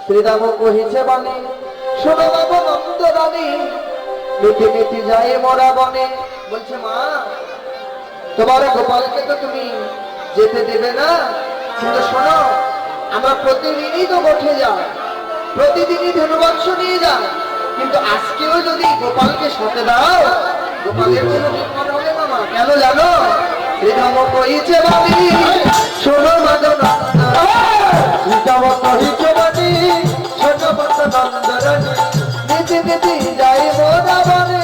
শ্রীরাম কহিছে বাণী, শোনো বাবু নন্দ রানী, নীতি নীতি যাই মোরা বনে। বলছে মা, তোমার গোপালকে তো তুমি যেতে দেবে না, কিন্তু শোনো আমরা প্রতিদিনই তো গোঠে যাই, প্রতিদিনই ধনুবংশ নিয়ে যাই, কিন্তু আজকেও যদি গোপালকে সাথে দাও, গোপালের জন্য বিপদ হবে মামা। কেন জানো? শ্রীরাম কহিছে বাণী, শোনো মাধব শ্রীরাম কহিছে বাণী, ছোট বড় নন্দ রানী, নীতি নীতি যাই মোরা বনে,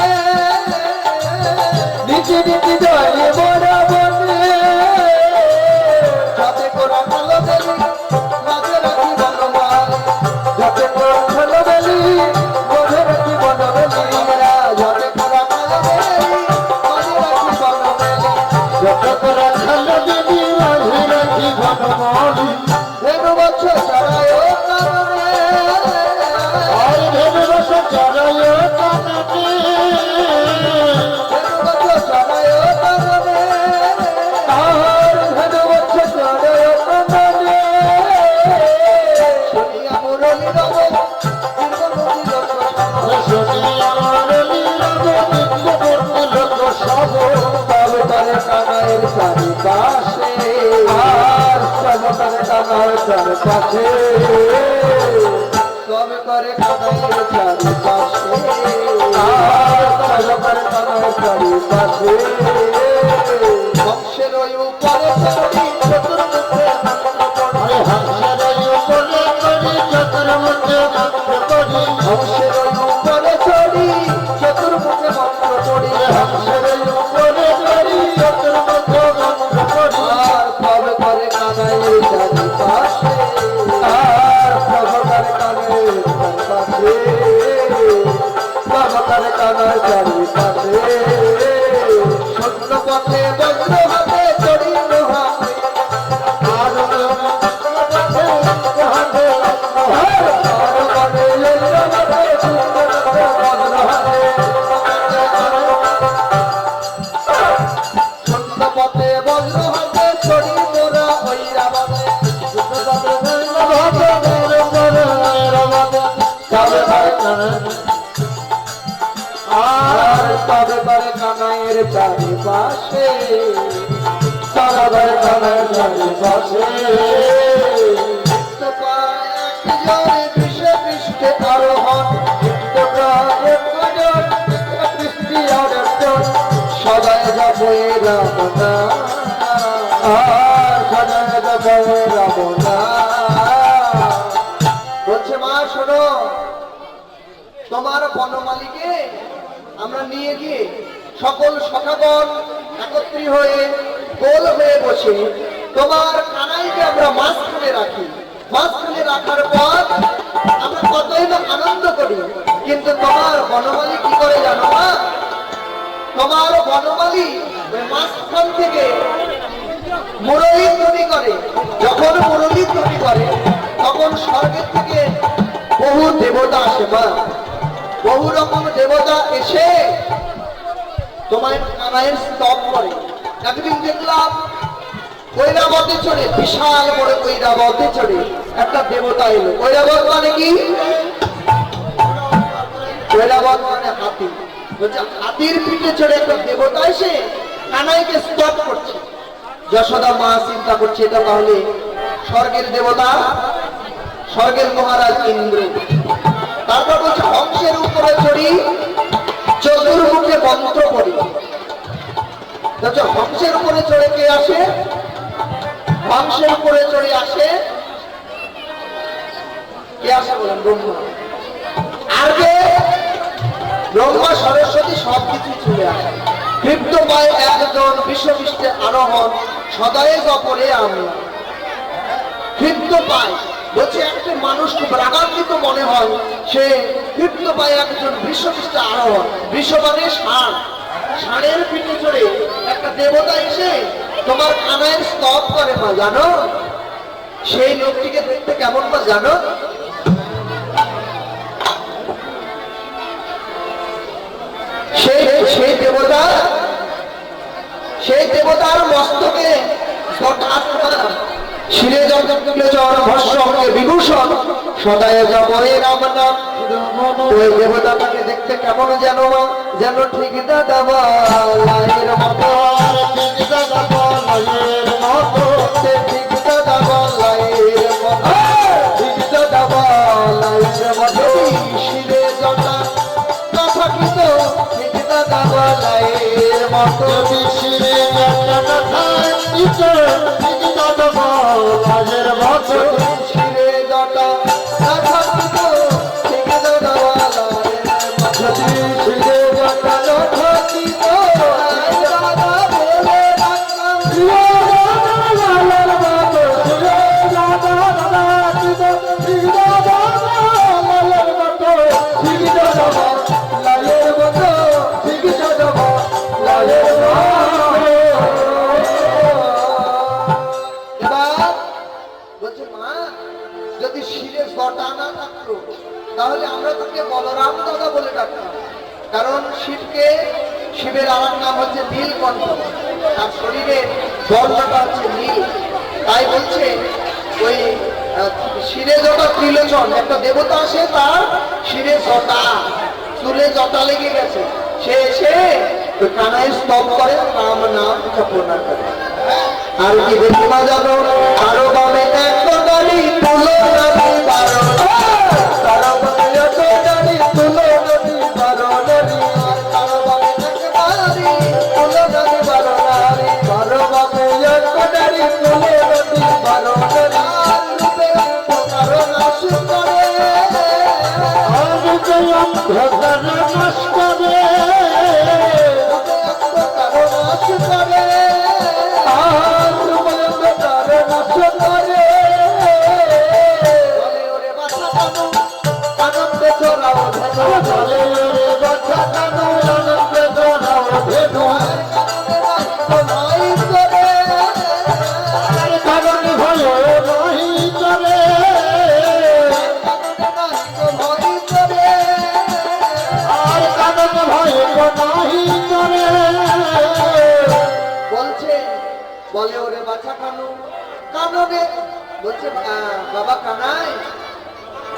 নীতি নীতি যাই মোরা বনে, যাতে কোরা ভালো বেলি মাঝে রাখি বনমাল, যাতে কোরা ভালো বেলি মাঝে রাখি বনবেলি, যাতে কোরা ভালো বেলি মাঝে রাখি বনবেলি, যাতে কোরা ভালো বেলি মাঝে রাখি বনমালি। ধেনু বছর চড়ায় কাননে, আর ধেনু বছর চড়ায় কাননে, ধেনু বছর চড়ায় কাননে, আর ধেনু বছর চড়ায় কাননে, শুনিয়া মুরলী রব দীর্ঘমুখী লোক সব, শুনিয়া মুরলী রব দীর্ঘমুখী লোক সব, তবে তারে কানাইয়ের চারিপাশে, আর তবে তারে কানাইয়ের চারিপাশে, তবে করে কানাইয়ের চারিপাশে, আর তবে করে কানাইয়ের চারিপাশে, হংসের ওই উপরে চড়ি চতুর্মুখে মন্ত্র পড়ি, হংসের ওই উপরে চড়ি চতুর্মুখে মন্ত্র পড়ি, হংসের ওই উপরে চড়ি চতুর্মুখে মন্ত্র পড়ি, হংসের ওই উপরে চড়ি চতুর্মুখে মন্ত্র পড়ি, আর তবে করে কানাইয়ের চারিপাশে, আর তবে করে কানাইয়ের চারিপাশে, তবে করে কানাইয়ের চারিপাশে, শূন্য পথে বজ্র হাতে চড়ি লোহাতে, আর শূন্য পথে বজ্র হাতে চড়ি মোরা ওই রাবণে, আর তবে করে কানাইয়ের চারিপাশে, তবে করে কানাইয়ের চারিপাশে, বিষে পৃষ্ঠে আরোহণ, সদায় যাবো রাবণা, আর সদায় যাবো রাবণা। বলছে মা শোনো, তোমার বনমালীকে আমরা নিয়ে গিয়ে সকল সখাগণ একত্রী হয়ে গোল হয়ে বসে তোমার কানাইকে আমরা মাঝখানে রাখি, মাঝখানে রাখার পর আমরা কতই না আনন্দ করি, কিন্তু তোমার বনমালী কি করে জানো না? তোমার বনমালী মাঝখান থেকে মুরলী ধ্বনি করে, যখন মুরলী ধ্বনি করে তখন স্বর্গের থেকে বহু দেবতা আসে, মা বহু রকম দেবতা এসে তোমার কানাইয়ের স্তব করে। একদিন দেখলাম কৈরাবতে চড়ে, বিশাল বড় কৈরাবতে চড়ে একটা দেবতা এলো। কৈরাবত মানে কি? কৈরাবত মানে হাতি। বলছে হাতির পিঠে চড়ে একটা দেবতা এসে কানাইকে স্তব করছে। যশোদা মা চিন্তা করছে এটা তাহলে স্বর্গের দেবতা, স্বর্গের মহারাজ ইন্দ্র। তারপর বলছে হংসের উপরে চড়ি চতুর্মুখে মন্ত্র পড়ি। হংসের উপরে চড়ে কে আসে? হংসের উপরে চড়ে আসে কে আসে বলেন? ব্রহ্মা। আর কে? ব্রহ্মা সরস্বতী সবকিছু চলে আসে। ক্ষিপ্ত পায় একজন বিশ্ববিষ্টে আরোহণ, সদায় জপরে আমি ক্ষিপ্ত পায়। বলছে একটা মানুষ খুব রাগান্বিত মনে হয়, সে ক্ষিপ্ত পায় একজন বিশ্ববিষ্টে আরোহণ। বিশ্ব মানে ষাঁড়, ষাঁড়ের পিঠে চড়ে একটা দেবতা এসে তোমার কানাইয়ের স্তব করে। মা জানো সেই লোকটিকে দেখতে কেমন বা জানো? সেই দেবতার মস্তকে শিরে বিভূষণ সদায় জবয়ে রাম নাম। ওই দেবতাটাকে দেখতে কেমন যেন যেন ঠিক দাদা বলাইয়ের মতো, ঠিক দাদা বলাইয়ের মতো, ঠিক দাদা বলাইয়ের মতো, ঠিক দাদা বলাইয়ের মতো। শিরে জটা তথাকিত ঠিক দাদা বলাইয়ের মতো, শিরে জটা তথাকিত ঠিক দাদা বলাইয়ের মতো, শিরে জটা তথাকিত ঠিক দাদা বলাইয়ের মতো, শিরে জটা তথাকিত দাদা বলে রাখলাম। যদি শিরে জটা না থাকতো তাহলে আমরা তাকে বলরাম দাদা বলে ডাকতাম, কারণ শিবের আর নাম হচ্ছে নীলকণ্ঠ, তার শরীরের বর্ণটা হচ্ছে নীল। তাই বলছে ওই শিরে জটা ত্রিলোচন, একটা দেবতা আসে তার শিরে জটা, চুলে জটা লেগে গেছে, সে এসে ওই কানায় স্তব করে, রাম নাম জপনা করে। আর কি বেশিমা জানো? আরো বামে এক গাড়ি তুলো নদী বারো, তারা বামে এক গাড়ি তুলো নদী বারো নদী, তারা বামে এক গাড়ি তুলো নদী বারো নারী, বারো বামে এক গাড়ি তুলো নদী বারো নদী। রূপে কারো নাশ করে, রূপে অন্ধকার নাশ করে, রূপে কারো নাশ করে, বলে ওরে বাছা কানু, কাননে বলছে বাবা কানাই,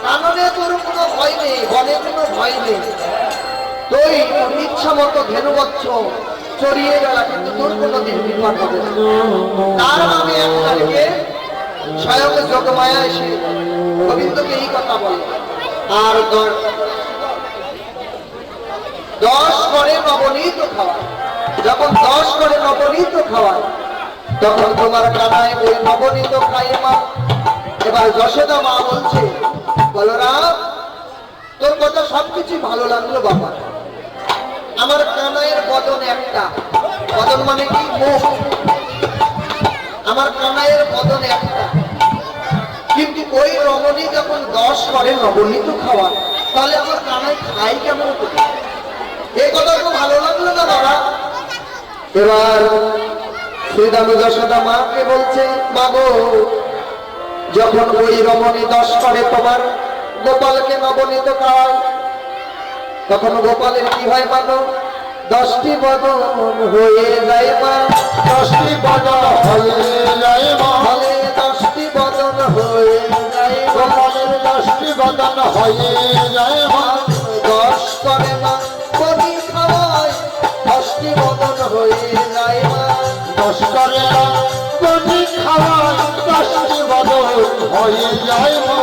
কাননে তোর কোনো ভয় নেই, বনে কোনো ভয় নেই, তুই ইচ্ছা মতো ধেনুবচ্ছ চড়িয়ে বেলা, কিন্তু তোর কোনোদিন বিপদ হবে না। তার নামে এক তারিখে স্বয়ং যোগমায়া এসে গোবিন্দকে এই কথা বলে। আর 10 করে নবনীত খাওয়ায়, যখন 10 করে নবনীত খাওয়ায় তখন তোমার কানায় ওই নবনীত খাই মা। এবার যশোদা মা বলছে, বলরাম তোর কথা সবকিছু ভালো লাগলো বাবা, আমার কানাইয়ের বদন একটা, বদন মানে কি মুখ, আমার কানাইয়ের বদন একটা, কিন্তু ওই রমণী যখন 10 করে নবনীত খাওয়া, তাহলে আমার কানাই খাই কেমন করে? এই কথা তো ভালো লাগলো না বাবা। এবার শ্রীদাম যশোদা মাকে বলছে, মাগো যখন ওই রমণী 10 করে তোমার গোপালকে নবনীত খাওয়ায়, তখন গোপালের কি হয় মানো? 10টি বদন হয়ে যায় মা, 10টি বদন হয়ে যায় মা, 10টি বদন হয়ে যায়, গোপালের 10টি বদন হয়ে যায় মা। 10 করে মা বনি খাওয়ায়, 10টি বদন হয়ে যায় মা, 10 করে মা বনি খাওয়ায়, 10টি বদন হয়ে যায় মা।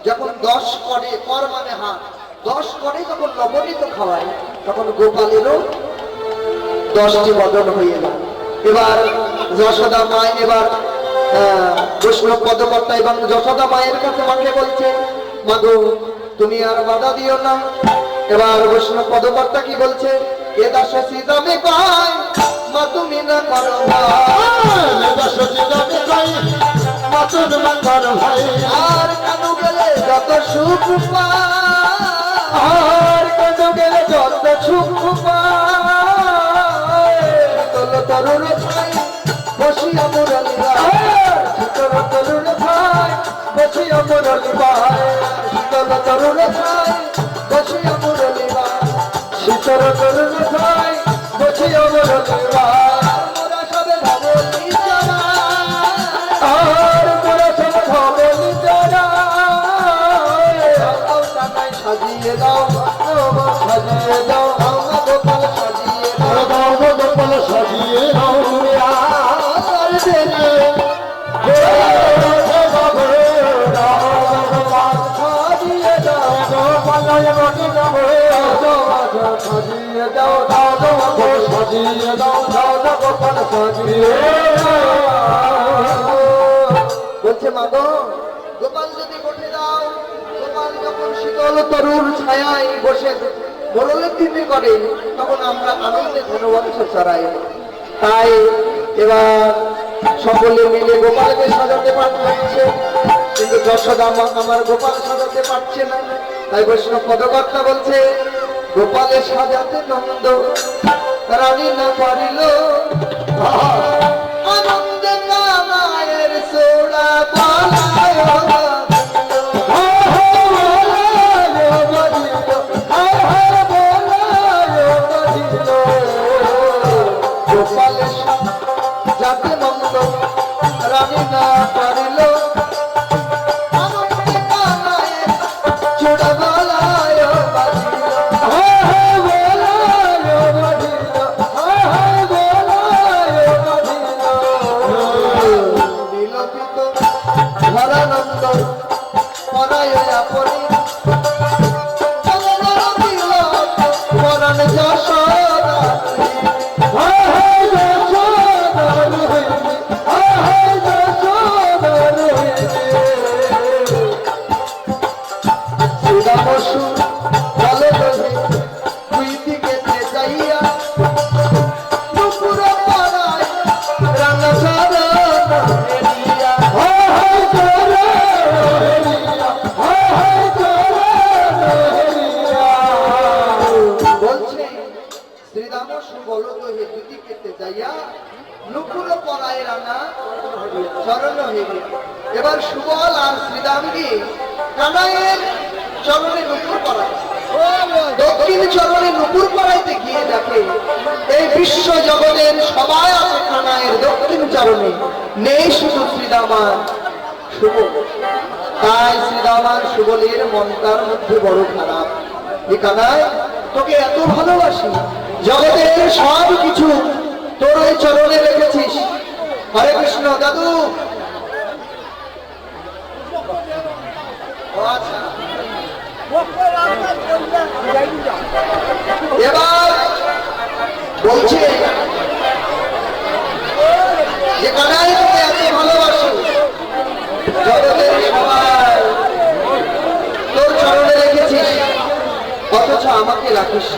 যখন 10 করে, কর মানে হাত, 10 করে যখন নবনীত খাওয়ায়, তখন গোপালেরও 10টি বদন হয়ে যায়। এবার যশোদা মা এবার বৈষ্ণব পদকর্তা এবং যশোদা মায়ের কাছে মাকে বলছে, মাগো তুমি আর বাধা দিও না। এবার বৈষ্ণব পদকর্তা কি বলছে, এ দাস সীতামে পায় মা তুমি না করো ভাই, আর কানু গেলে যত সুখ পায়, আর কানু গেলে যত সুখ পায়, তোল তরুণ ছাই বসিয়া মুরালিয়া, ছোট বসিয়া মুরলি বাই শীতল তরুণ ছাই বসিয়া মুরলি বাই শীতল তরুণ ছাই বসিয়া মুরলি বাই মোরা সবে ধবলি জনা আর মোরা সবে ধবলি জনা দাও টাকায় সাজিয়ে দাও সাজিয়ে দাও আমরা গোপাল সাজিয়ে দাও দাও গোপাল সাজিয়ে দাও আর দেনে বলছে মা গো গোপাল যদি কোঠে দাও গোপাল যখন শীতল তরুর ছায়ায় বসে মোরলের দিনে করে তখন আমরা আনন্দে ধনবংশ চড়াই তাই এবার সকলে মিলে গোপালকে সাজাতে পারছে কিন্তু যশোদা আমার গোপাল সাজাতে পারছে না তাই বৈষ্ণব পদকর্তা বলছে গোপালে সাজাতে নন্দ রানী না পারিল আনন্দে কামায়ের সোড়া পালায় গোপালে যাতে নন্দ রানী না পারিল এবার সুবল আর শ্রীদামকে কানাইয়ের চরণে নুপুর পড়ায় দক্ষিণ চরণে নুপুর পড়াইতে গিয়ে দেখে এই বিশ্ব জগতের সবাই আছে কানাইয়ের দক্ষিণ চরণে নেই শুধু শ্রীদামার সুবল তাই শ্রীদামার সুবলের মনটার মধ্যে বড় খারাপ এই কানাই তোকে এত ভালোবাসি জগতের সব কিছু তোর ওই চরণে রেখেছিস হরে কৃষ্ণ দাদু এবার বলছে যে কানাই তোকে এত ভালোবাসো জগতের সবাই তোর চরণে রেখেছিস অথচ আমাকে রাখিস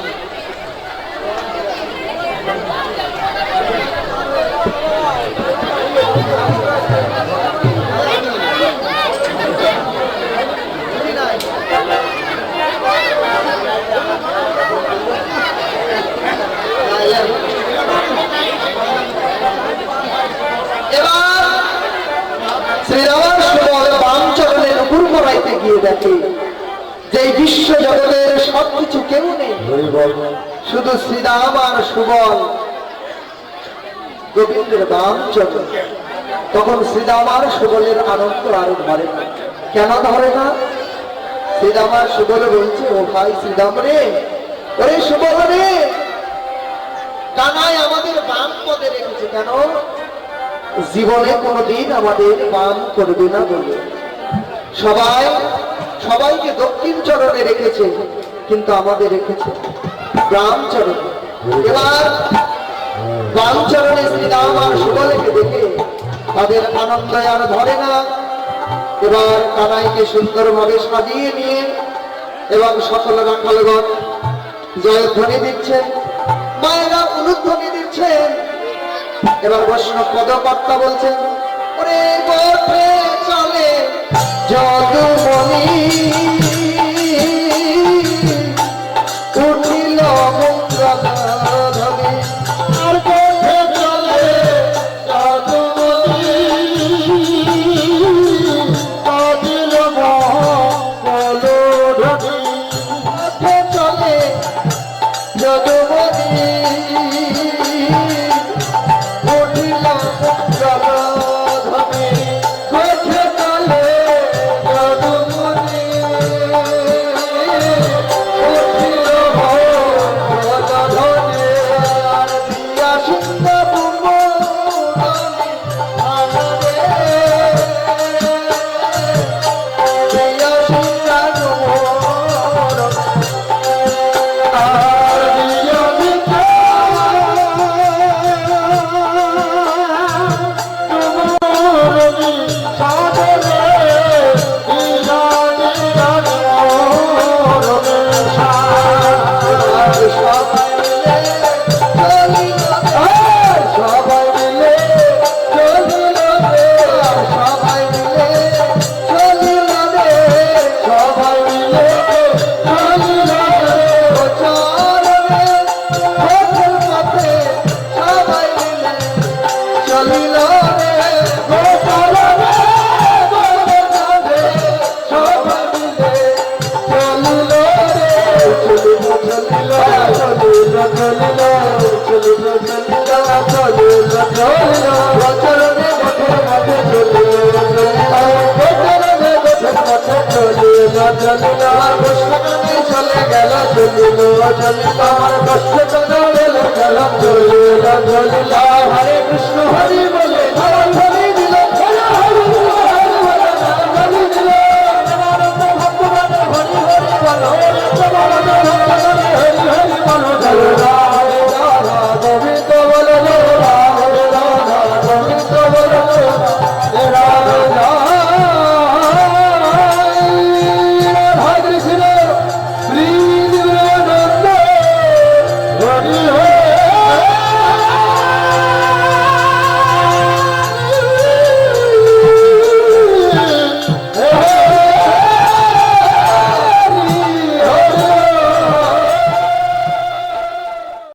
দেখে যে বিশ্ব জগতের সবকিছু কেউ নেই শুধু শ্রীরাম আর সুবল গোবিন্দের বাম চরণ তখন শ্রীরাম আর সুবলের আনন্দ আরো ধরে না কেন ধরে না শ্রীরাম আর সুবল বলছে ও ভাই শ্রীরাম রে ওরে সুবল রে কানাই আমাদের বাম পদে রেখেছে কেন জীবনে কোনোদিন আমাদের বাম করবে না বলে সবাইকে দক্ষিণ চরণে রেখেছে কিন্তু আমাদের রেখেছে বাম চরণে এবার বাম চরণে শ্রীরাম আর সুবলকে দেখে তাদের আনন্দ আর ধরে না এবার কানাইকে সুন্দরভাবে সাজিয়ে নিয়ে এবং সকল রাখালগণ জয়ধ্বনি দিচ্ছেন মায়েরা উলুধ্বনি দিচ্ছেন এবার বৈষ্ণব পদকর্তা বলছেন ওরে গোঠে চলে যদুমণি উঠিল মঙ্গলধ্বনি আর গোঠে চলে যদুমণি উঠিল তোমার কষ্ট চলো চলো চলো হরে কৃষ্ণ হরে